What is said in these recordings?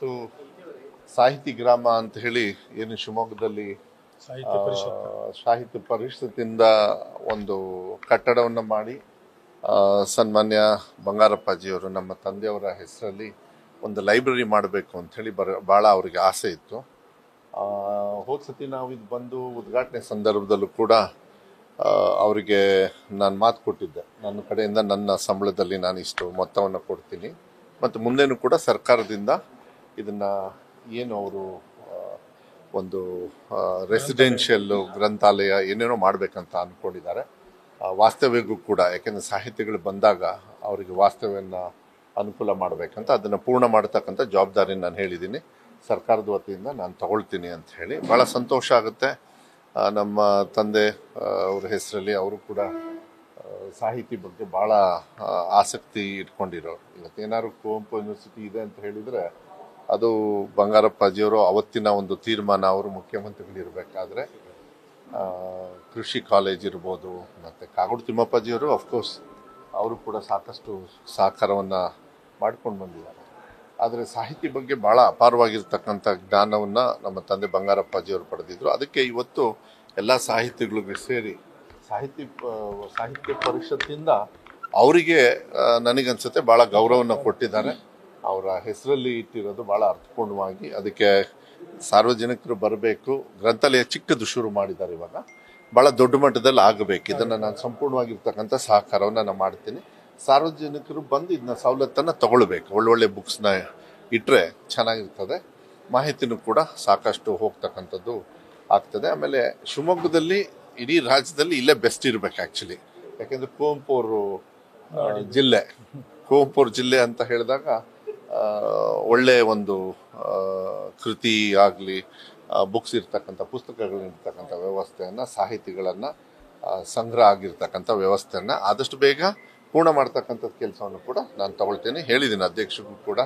ಇವತ್ತು ಸಾಹಿತಿ ಗ್ರಾಮ ಅಂತ ಹೇಳಿ ಏನು ಶಿವಮೊಗ್ಗದಲ್ಲಿ ಸಾಹಿತ್ಯ ಪರಿಷತ್ತಿಂದ ಒಂದು ಕಟ್ಟಡವನ್ನು ಮಾಡಿ ಸನ್ಮಾನ್ಯ ಬಂಗಾರಪ್ಪಾಜಿಯವರು ನಮ್ಮ ತಂದೆಯವರ ಹೆಸರಲ್ಲಿ ಒಂದು ಲೈಬ್ರರಿ ಮಾಡಬೇಕು ಅಂತ ಹೇಳಿ ಭಾಳ ಅವರಿಗೆ ಆಸೆ ಇತ್ತು. ಹೋದ ಸತಿ ನಾವು ಇದು ಬಂದು ಉದ್ಘಾಟನೆ ಸಂದರ್ಭದಲ್ಲೂ ಕೂಡ ಅವರಿಗೆ ನಾನು ಮಾತು ಕೊಟ್ಟಿದ್ದೆ, ನನ್ನ ಕಡೆಯಿಂದ ನನ್ನ ಸಂಬಳದಲ್ಲಿ ನಾನು ಇಷ್ಟು ಮೊತ್ತವನ್ನು ಕೊಡ್ತೀನಿ ಮತ್ತು ಮುಂದೇನು ಕೂಡ ಸರ್ಕಾರದಿಂದ ಇದನ್ನು ಏನು ಅವರು ಒಂದು ರೆಸಿಡೆನ್ಷಿಯಲ್ ಗ್ರಂಥಾಲಯ ಏನೇನೋ ಮಾಡಬೇಕಂತ ಅಂದ್ಕೊಂಡಿದ್ದಾರೆ. ವಾಸ್ತವ್ಯಗೂ ಕೂಡ, ಯಾಕೆಂದರೆ ಸಾಹಿತ್ಯಗಳು ಬಂದಾಗ ಅವರಿಗೆ ವಾಸ್ತವ್ಯವನ್ನು ಅನುಕೂಲ ಮಾಡಬೇಕಂತ ಅದನ್ನು ಪೂರ್ಣ ಮಾಡತಕ್ಕಂಥ ಜವಾಬ್ದಾರಿ ನಾನು ಹೇಳಿದ್ದೀನಿ. ಸರ್ಕಾರದ ವತಿಯಿಂದ ನಾನು ತಗೊಳ್ತೀನಿ ಅಂತ ಹೇಳಿ ಭಾಳ ಸಂತೋಷ ಆಗುತ್ತೆ. ನಮ್ಮ ತಂದೆ ಅವ್ರ ಹೆಸರಲ್ಲಿ ಅವರು ಕೂಡ ಸಾಹಿತಿ ಬಗ್ಗೆ ಭಾಳ ಆಸಕ್ತಿ ಇಟ್ಕೊಂಡಿರೋರು. ಇವತ್ತೇನಾದ್ರು ಕುವೆಂಪು ಯೂನಿವರ್ಸಿಟಿ ಇದೆ ಅಂತ ಹೇಳಿದರೆ ಅದು ಬಂಗಾರಪ್ಪಾಜಿಯವರು ಅವತ್ತಿನ ಒಂದು ತೀರ್ಮಾನ. ಅವರು ಮುಖ್ಯಮಂತ್ರಿಗಳಿರಬೇಕಾದ್ರೆ ಕೃಷಿ ಕಾಲೇಜ್ ಇರ್ಬೋದು, ಮತ್ತು ಕಾಗೋಡು ತಿಮ್ಮಪ್ಪಾಜಿಯವರು ಅಫ್ಕೋರ್ಸ್ ಅವರು ಕೂಡ ಸಾಕಷ್ಟು ಸಹಕಾರವನ್ನು ಮಾಡ್ಕೊಂಡು ಬಂದಿದ್ದಾರೆ. ಆದರೆ ಸಾಹಿತ್ಯ ಬಗ್ಗೆ ಭಾಳ ಅಪಾರವಾಗಿರ್ತಕ್ಕಂಥ ಜ್ಞಾನವನ್ನು ನಮ್ಮ ತಂದೆ ಬಂಗಾರಪ್ಪಾಜಿಯವರು ಪಡೆದಿದ್ದರು. ಅದಕ್ಕೆ ಇವತ್ತು ಎಲ್ಲ ಸಾಹಿತಿಗಳಿಗೆ ಸೇರಿ ಸಾಹಿತ್ಯ ಪರಿಷತ್ತಿಂದ ಅವರಿಗೆ ನನಗನ್ಸುತ್ತೆ ಭಾಳ ಗೌರವವನ್ನು ಕೊಟ್ಟಿದ್ದಾರೆ. ಅವರ ಹೆಸರಲ್ಲಿ ಇಟ್ಟಿರೋದು ಭಾಳ ಅರ್ಥಪೂರ್ಣವಾಗಿ. ಅದಕ್ಕೆ ಸಾರ್ವಜನಿಕರು ಬರಬೇಕು. ಗ್ರಂಥಾಲಯ ಚಿಕ್ಕದು ಶುರು ಮಾಡಿದ್ದಾರೆ, ಇವಾಗ ಭಾಳ ದೊಡ್ಡ ಮಟ್ಟದಲ್ಲಿ ಆಗಬೇಕು. ಇದನ್ನು ನಾನು ಸಂಪೂರ್ಣವಾಗಿರ್ತಕ್ಕಂಥ ಸಹಕಾರವನ್ನು ನಾನು ಮಾಡ್ತೀನಿ. ಸಾರ್ವಜನಿಕರು ಬಂದು ಇದನ್ನ ಸವಲತ್ತನ್ನು ತಗೊಳ್ಬೇಕು. ಒಳ್ಳೊಳ್ಳೆ ಬುಕ್ಸ್ನ ಇಟ್ಟರೆ ಚೆನ್ನಾಗಿರ್ತದೆ. ಮಾಹಿತಿನೂ ಕೂಡ ಸಾಕಷ್ಟು ಹೋಗ್ತಕ್ಕಂಥದ್ದು ಆಗ್ತದೆ. ಆಮೇಲೆ ಶಿವಮೊಗ್ಗದಲ್ಲಿ ಇಡೀ ರಾಜ್ಯದಲ್ಲಿ ಇಲ್ಲೇ ಬೆಸ್ಟ್ ಇರಬೇಕು ಆ್ಯಕ್ಚುಲಿ. ಯಾಕೆಂದರೆ ಕುವೆಂಪು ಅವ್ರ ಜಿಲ್ಲೆ ಅಂತ ಹೇಳಿದಾಗ ಒಳ್ಳೆಯ ಒಂದು ಕೃತಿ ಆಗಲಿ, ಬುಕ್ಸ್ ಇರ್ತಕ್ಕಂಥ ಪುಸ್ತಕಗಳಿರ್ತಕ್ಕಂಥ ವ್ಯವಸ್ಥೆಯನ್ನು, ಸಾಹಿತಿಗಳನ್ನು ಸಂಗ್ರಹ ಆಗಿರ್ತಕ್ಕಂಥ ವ್ಯವಸ್ಥೆಯನ್ನು ಆದಷ್ಟು ಬೇಗ ಪೂರ್ಣ ಮಾಡ್ತಕ್ಕಂಥದ್ದು ಕೆಲಸವನ್ನು ಕೂಡ ನಾನು ತಗೊಳ್ತೀನಿ. ಹೇಳಿದ್ದೀನಿ ಅಧ್ಯಕ್ಷರಿಗೂ ಕೂಡ,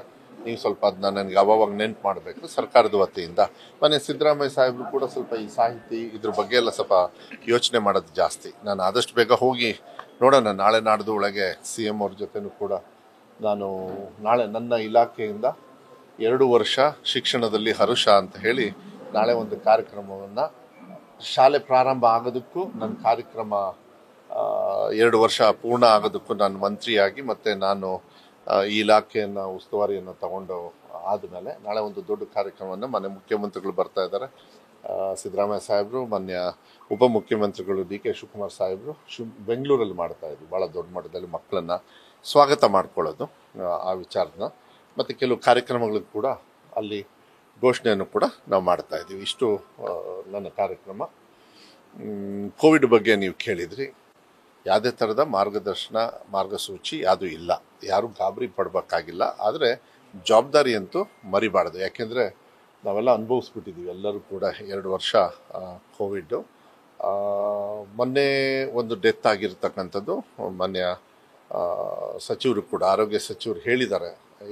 ನೀವು ಸ್ವಲ್ಪ ಅದನ್ನ ನನಗೆ ಅವಾಗ ನೆನ್ಪು ಮಾಡಬೇಕು ಸರ್ಕಾರದ ವತಿಯಿಂದ. ಮನೆ ಸಿದ್ದರಾಮಯ್ಯ ಸಾಹೇಬರು ಕೂಡ ಸ್ವಲ್ಪ ಈ ಸಾಹಿತಿ ಇದ್ರ ಬಗ್ಗೆ ಎಲ್ಲ ಸ್ವಲ್ಪ ಯೋಚನೆ ಮಾಡೋದು ಜಾಸ್ತಿ. ನಾನು ಆದಷ್ಟು ಬೇಗ ಹೋಗಿ ನೋಡೋಣ. ನಾಳೆ ನಾಡ್ದು ಒಳಗೆ CM ಅವ್ರ ಜೊತೆನೂ ಕೂಡ ನಾನು ನಾಳೆ ನನ್ನ ಇಲಾಖೆಯಿಂದ 2 ವರ್ಷ ಶಿಕ್ಷಣದಲ್ಲಿ ಹರುಷ ಅಂತ ಹೇಳಿ ನಾಳೆ ಒಂದು ಕಾರ್ಯಕ್ರಮವನ್ನು, ಶಾಲೆ ಪ್ರಾರಂಭ ಆಗೋದಕ್ಕೂ ನನ್ನ ಕಾರ್ಯಕ್ರಮ 2 ವರ್ಷ ಪೂರ್ಣ ಆಗೋದಕ್ಕೂ ನಾನು ಮಂತ್ರಿಯಾಗಿ ಮತ್ತು ನಾನು ಈ ಇಲಾಖೆಯನ್ನು ಉಸ್ತುವಾರಿಯನ್ನು ತಗೊಂಡು ಆದಮೇಲೆ ನಾಳೆ ಒಂದು ದೊಡ್ಡ ಕಾರ್ಯಕ್ರಮವನ್ನು ಮನೆ ಮುಖ್ಯಮಂತ್ರಿಗಳು ಬರ್ತಾ ಇದ್ದಾರೆ. ಸಿದ್ದರಾಮಯ್ಯ ಸಾಹೇಬರು, ಮಾನ್ಯ ಉಪಮುಖ್ಯಮಂತ್ರಿಗಳು DK ಶಿವಕುಮಾರ್ ಸಾಹೇಬರು ಬೆಂಗಳೂರಲ್ಲಿ ಮಾಡ್ತಾ ಇದ್ವಿ. ಭಾಳ ದೊಡ್ಡ ಮಟ್ಟದಲ್ಲಿ ಮಕ್ಕಳನ್ನು ಸ್ವಾಗತ ಮಾಡ್ಕೊಳ್ಳೋದು ಆ ವಿಚಾರನ, ಮತ್ತು ಕೆಲವು ಕಾರ್ಯಕ್ರಮಗಳಿಗೆ ಕೂಡ ಅಲ್ಲಿ ಘೋಷಣೆಯನ್ನು ಕೂಡ ನಾವು ಮಾಡ್ತಾ ಇದ್ದೀವಿ. ಇಷ್ಟು ನನ್ನ ಕಾರ್ಯಕ್ರಮ. ಕೋವಿಡ್ ಬಗ್ಗೆ ನೀವು ಕೇಳಿದ್ರಿ. ಯಾವುದೇ ಥರದ ಮಾರ್ಗಸೂಚಿ ಯಾವುದೂ ಇಲ್ಲ. ಯಾರೂ ಗಾಬರಿ ಪಡಬೇಕಾಗಿಲ್ಲ. ಆದರೆ ಜವಾಬ್ದಾರಿ ಅಂತೂ ಮರಿಬಾರ್ದು. ಯಾಕೆಂದರೆ ನಾವೆಲ್ಲ ಅನುಭವಿಸ್ಬಿಟ್ಟಿದ್ದೀವಿ ಎಲ್ಲರೂ ಕೂಡ 2 ವರ್ಷ ಕೋವಿಡ್ಡು. ಮೊನ್ನೆ ಒಂದು ಡೆತ್ ಆಗಿರ್ತಕ್ಕಂಥದ್ದು ಮಾನ್ಯ ಸಚಿವರು ಕೂಡ, ಆರೋಗ್ಯ ಸಚಿವರು ಹೇಳಿದ್ದಾರೆ,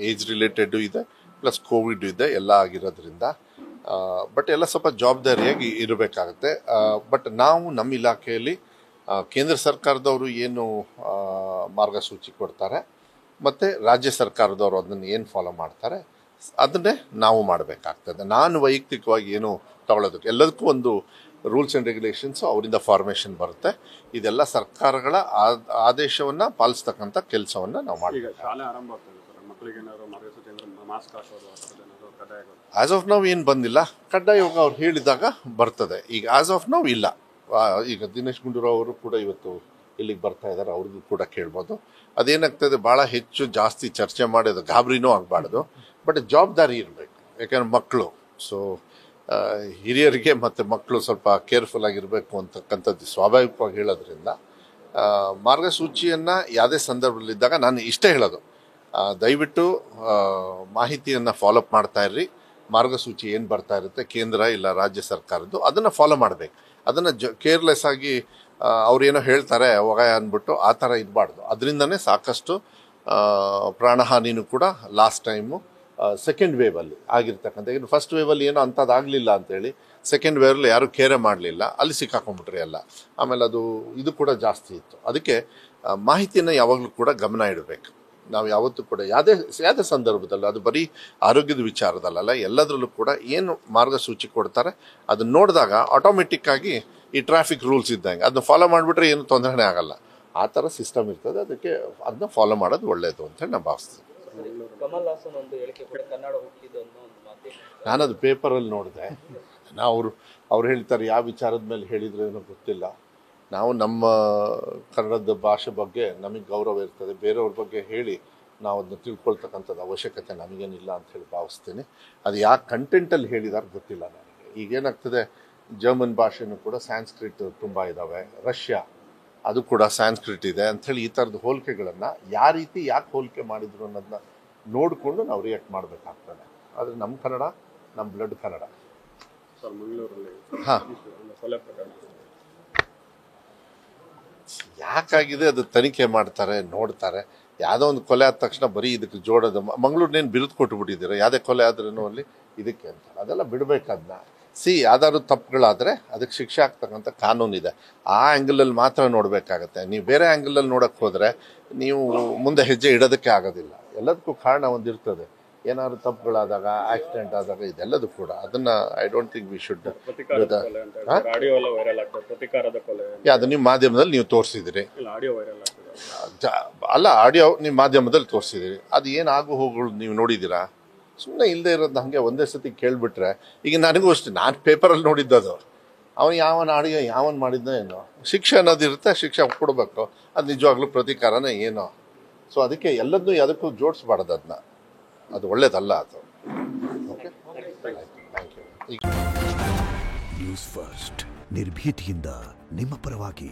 ಏಜ್ ರಿಲೇಟೆಡ್ಡು ಇದೆ ಪ್ಲಸ್ ಕೋವಿಡ್ ಇದೆ ಎಲ್ಲ ಆಗಿರೋದ್ರಿಂದ. ಬಟ್ ಎಲ್ಲ ಸ್ವಲ್ಪ ಜವಾಬ್ದಾರಿಯಾಗಿ ಇರಬೇಕಾಗತ್ತೆ. ಬಟ್ ನಾವು ನಮ್ಮ ಇಲಾಖೆಯಲ್ಲಿ ಕೇಂದ್ರ ಸರ್ಕಾರದವರು ಏನು ಮಾರ್ಗಸೂಚಿ ಕೊಡ್ತಾರೆ ಮತ್ತು ರಾಜ್ಯ ಸರ್ಕಾರದವರು ಅದನ್ನು ಏನು ಫಾಲೋ ಮಾಡ್ತಾರೆ ಅದನ್ನೇ ನಾವು ಮಾಡಬೇಕಾಗ್ತದೆ. ನಾನು ವೈಯಕ್ತಿಕವಾಗಿ ಏನು ತಗೊಳ್ಳೋದಕ್ಕೆ ಎಲ್ಲದಕ್ಕೂ ಒಂದು ರೂಲ್ಸ್ ಆ್ಯಂಡ್ ರೆಗ್ಯುಲೇಷನ್ಸು ಅವರಿಂದ ಫಾರ್ಮೇಷನ್ ಬರುತ್ತೆ. ಇದೆಲ್ಲ ಸರ್ಕಾರಗಳ ಆದೇಶವನ್ನು ಪಾಲಿಸ್ತಕ್ಕಂಥ ಕೆಲಸವನ್ನು ನಾವು ಮಾಡ್ತೀವಿ. ಆಸ್ ಆಫ್ ನಾವು ಏನು ಬಂದಿಲ್ಲ. ಕಡ್ಡಾಯವಾಗಿ ಅವ್ರು ಹೇಳಿದಾಗ ಬರ್ತದೆ. ಈಗ ಆಸ್ ಆಫ್ ನಾವು ಇಲ್ಲ. ಈಗ ದಿನೇಶ್ ಗುಂಡೂರಾವ್ ಅವರು ಕೂಡ ಇವತ್ತು ಇಲ್ಲಿಗೆ ಬರ್ತಾ ಇದ್ದಾರೆ, ಅವ್ರಿಗೂ ಕೂಡ ಕೇಳ್ಬೋದು. ಅದೇನಾಗ್ತದೆ, ಭಾಳ ಹೆಚ್ಚು ಜಾಸ್ತಿ ಚರ್ಚೆ ಮಾಡೋದು, ಗಾಬರಿನೂ ಆಗಬಾರ್ದು. ಬಟ್ ಜವಾಬ್ದಾರಿ ಇರಬೇಕು. ಯಾಕೆಂದ್ರೆ ಮಕ್ಕಳು, ಸೊ ಹಿರಿಯರಿಗೆ ಮತ್ತು ಮಕ್ಕಳು ಸ್ವಲ್ಪ ಕೇರ್ಫುಲ್ ಆಗಿರಬೇಕು ಅಂತಕ್ಕಂಥದ್ದು ಸ್ವಾಭಾವಿಕವಾಗಿ ಹೇಳೋದ್ರಿಂದ ಮಾರ್ಗಸೂಚಿಯನ್ನು ಯಾವುದೇ ಸಂದರ್ಭದಲ್ಲಿದ್ದಾಗ ನಾನು ಇಷ್ಟೇ ಹೇಳೋದು, ದಯವಿಟ್ಟು ಮಾಹಿತಿಯನ್ನು ಫಾಲೋಅಪ್ ಮಾಡ್ತಾ ಇರ್ರಿ. ಮಾರ್ಗಸೂಚಿ ಏನು ಬರ್ತಾ ಇರುತ್ತೆ ಕೇಂದ್ರ ಇಲ್ಲ ರಾಜ್ಯ ಸರ್ಕಾರದ್ದು, ಅದನ್ನು ಫಾಲೋ ಮಾಡಬೇಕು. ಅದನ್ನು ಕೇರ್ಲೆಸ್ ಆಗಿ ಅವ್ರೇನೋ ಹೇಳ್ತಾರೆ ಅವಾಗ ಅಂದ್ಬಿಟ್ಟು ಆ ಥರ ಇರಬಾರ್ದು. ಅದರಿಂದನೇ ಸಾಕಷ್ಟು ಪ್ರಾಣಹಾನಿನೂ ಕೂಡ ಲಾಸ್ಟ್ ಟೈಮು ಸೆಕೆಂಡ್ ವೇವಲ್ಲಿ ಆಗಿರ್ತಕ್ಕಂಥ. ಇನ್ನು ಫಸ್ಟ್ ವೇವಲ್ಲಿ ಏನೋ ಅಂಥದ್ದಾಗಲಿಲ್ಲ ಅಂತೇಳಿ ಸೆಕೆಂಡ್ ವೇವಲ್ಲಿ ಯಾರೂ ಕೇರೆ ಮಾಡಲಿಲ್ಲ, ಅಲ್ಲಿ ಸಿಕ್ಕಾಕೊಂಡ್ಬಿಟ್ರಿ ಎಲ್ಲ. ಆಮೇಲೆ ಇದು ಕೂಡ ಜಾಸ್ತಿ ಇತ್ತು. ಅದಕ್ಕೆ ಮಾಹಿತಿಯನ್ನು ಯಾವಾಗಲೂ ಕೂಡ ಗಮನ ಇಡಬೇಕು. ನಾವು ಯಾವತ್ತೂ ಕೂಡ ಯಾವುದೇ ಸಂದರ್ಭದಲ್ಲೂ, ಅದು ಬರೀ ಆರೋಗ್ಯದ ವಿಚಾರದಲ್ಲ, ಎಲ್ಲದರಲ್ಲೂ ಕೂಡ ಏನು ಮಾರ್ಗಸೂಚಿ ಕೊಡ್ತಾರೆ ಅದನ್ನ ನೋಡಿದಾಗ ಆಟೋಮೆಟಿಕ್ ಆಗಿ ಈ ಟ್ರಾಫಿಕ್ ರೂಲ್ಸ್ ಇದ್ದಂಗೆ ಅದನ್ನ ಫಾಲೋ ಮಾಡಿಬಿಟ್ರೆ ಏನು ತೊಂದರೆನೇ ಆಗಲ್ಲ. ಆ ಥರ ಸಿಸ್ಟಮ್ ಇರ್ತದೆ. ಅದಕ್ಕೆ ಅದನ್ನ ಫಾಲೋ ಮಾಡೋದು ಒಳ್ಳೆಯದು ಅಂತೇಳಿ ನಾನು ಭಾವಿಸ್ತೀನಿ. ಕಮಲ್ ಹಾಸನ್ ಒಂದು ಹೇಳಿಕೆ ಕೂಡ ಕನ್ನಡ ಹುಟ್ಟಿದ್ದು ಅನ್ನೋ ಒಂದು ಮಾತು ನಾನದು ಪೇಪರಲ್ಲಿ ನೋಡಿದೆ. ಅವ್ರು ಹೇಳ್ತಾರೆ ಯಾವ ವಿಚಾರದ ಮೇಲೆ ಹೇಳಿದ್ರು ಏನೋ ಗೊತ್ತಿಲ್ಲ. ನಾವು ನಮ್ಮ ಕನ್ನಡದ ಭಾಷೆ ಬಗ್ಗೆ ನಮಗೆ ಗೌರವ ಇರ್ತದೆ. ಬೇರೆಯವ್ರ ಬಗ್ಗೆ ಹೇಳಿ ನಾವು ಅದನ್ನ ತಿಳ್ಕೊಳ್ತಕ್ಕಂಥದ್ದು ಅವಶ್ಯಕತೆ ನಮಗೇನಿಲ್ಲ ಅಂತ ಹೇಳಿ ಭಾವಿಸ್ತೀನಿ. ಅದು ಯಾವ ಕಂಟೆಂಟಲ್ಲಿ ಹೇಳಿದಾರೆ ಗೊತ್ತಿಲ್ಲ ನನಗೆ. ಈಗೇನಾಗ್ತದೆ, ಜರ್ಮನ್ ಭಾಷೆನೂ ಕೂಡ ಸ್ಯಾನ್ಸ್ಕ್ರಿಟ್ ತುಂಬ ಇದ್ದಾವೆ, ರಷ್ಯಾ ಅದು ಕೂಡ ಸ್ಯಾನ್ಸ್ಕ್ರಿಟ್ ಇದೆ ಅಂಥೇಳಿ ಈ ಥರದ ಹೋಲಿಕೆಗಳನ್ನು ಯಾವ ರೀತಿ ಯಾಕೆ ಹೋಲಿಕೆ ಮಾಡಿದ್ರು ಅನ್ನೋದನ್ನ ನೋಡಿಕೊಂಡು ನಾವು ರಿಯಾಕ್ಟ್ ಮಾಡಬೇಕಾಗ್ತದೆ. ಆದರೆ ನಮ್ಮ ಕನ್ನಡ ನಮ್ಮ ಬ್ಲಡ್ ಕನ್ನಡ. ಹಾಂ, ಯಾಕಾಗಿದೆ ಅದು ತನಿಖೆ ಮಾಡ್ತಾರೆ, ನೋಡ್ತಾರೆ. ಯಾವುದೋ ಒಂದು ಕೊಲೆ ಆದ ತಕ್ಷಣ ಬರೀ ಇದಕ್ಕೆ ಜೋಡೋದು. ಮಂಗಳೂರಿನೇನು ಬಿರುದು ಕೊಟ್ಟುಬಿಟ್ಟಿದ್ದೀರ, ಯಾವುದೇ ಕೊಲೆ ಆದ್ರೂ ಅಲ್ಲಿ ಇದಕ್ಕೆ ಅಂತ. ಅದೆಲ್ಲ ಬಿಡಬೇಕದನ್ನ. ಯಾವ್ದಾದ್ರು ತಪ್ಪುಗಳಾದರೆ ಅದಕ್ಕೆ ಶಿಕ್ಷೆ ಆಗ್ತಕ್ಕಂಥ ಕಾನೂನಿದೆ. ಆ ಆ್ಯಂಗಲಲ್ಲಿ ಮಾತ್ರ ನೋಡಬೇಕಾಗತ್ತೆ. ನೀವು ಬೇರೆ ಆ್ಯಂಗಲಲ್ಲಿ ನೋಡೋಕ್ಕೆ ಹೋದರೆ ನೀವು ಮುಂದೆ ಹೆಜ್ಜೆ ಇಡೋದಕ್ಕೆ ಆಗೋದಿಲ್ಲ. ಎಲ್ಲದಕ್ಕೂ ಕಾರಣ ಒಂದಿರ್ತದೆ. ಏನಾದ್ರು ತಪ್ಪುಗಳಾದಾಗ, ಆಕ್ಸಿಡೆಂಟ್ ಆದಾಗ, ಇದೆಲ್ಲದೂ ಕೂಡ ಅದನ್ನ I don't think we should. ಅದು ನಿಮ್ಮ ಮಾಧ್ಯಮದಲ್ಲಿ ನೀವು ತೋರಿಸಿದಿರಿ ಅಲ್ಲ, ಆಡಿಯೋ ನಿಮ್ಮ ಮಾಧ್ಯಮದಲ್ಲಿ ತೋರಿಸಿದಿರಿ. ಅದು ಏನು ಆಗು ಹೋಗುಗಳು ನೀವು ನೋಡಿದ್ದೀರಾ? ಸುಮ್ಮನೆ ಇಲ್ಲದೆ ಇರೋದು ಹಾಗೆ ಒಂದೇ ಸತಿ ಕೇಳಿಬಿಟ್ರೆ. ಈಗ ನನಗೂ ಅಷ್ಟೇ, ನಾನು ಪೇಪರಲ್ಲಿ ನೋಡಿದ್ದದು. ಅವನು ಯಾವನ್ ಮಾಡಿದ್ನೋ ಏನೋ, ಶಿಕ್ಷೆ ಅನ್ನೋದಿರುತ್ತೆ, ಶಿಕ್ಷೆ ಕೊಡಬೇಕು. ಅದು ನಿಜವಾಗ್ಲೂ ಪ್ರತೀಕಾರನೇ ಏನೋ. ಸೊ ಅದಕ್ಕೆ ಎಲ್ಲದನ್ನೂ ಯಾವುದಕ್ಕೂ ಜೋಡಿಸ್ಬಾರ್ದು. ಅದನ್ನ ಅದು ಒಳ್ಳೇದಲ್ಲ ಅದು. Okay, thank you. News first, ನಿರ್ಭೀತಿಯಿಂದ ನಿಮ್ಮ ಪರವಾಗಿ.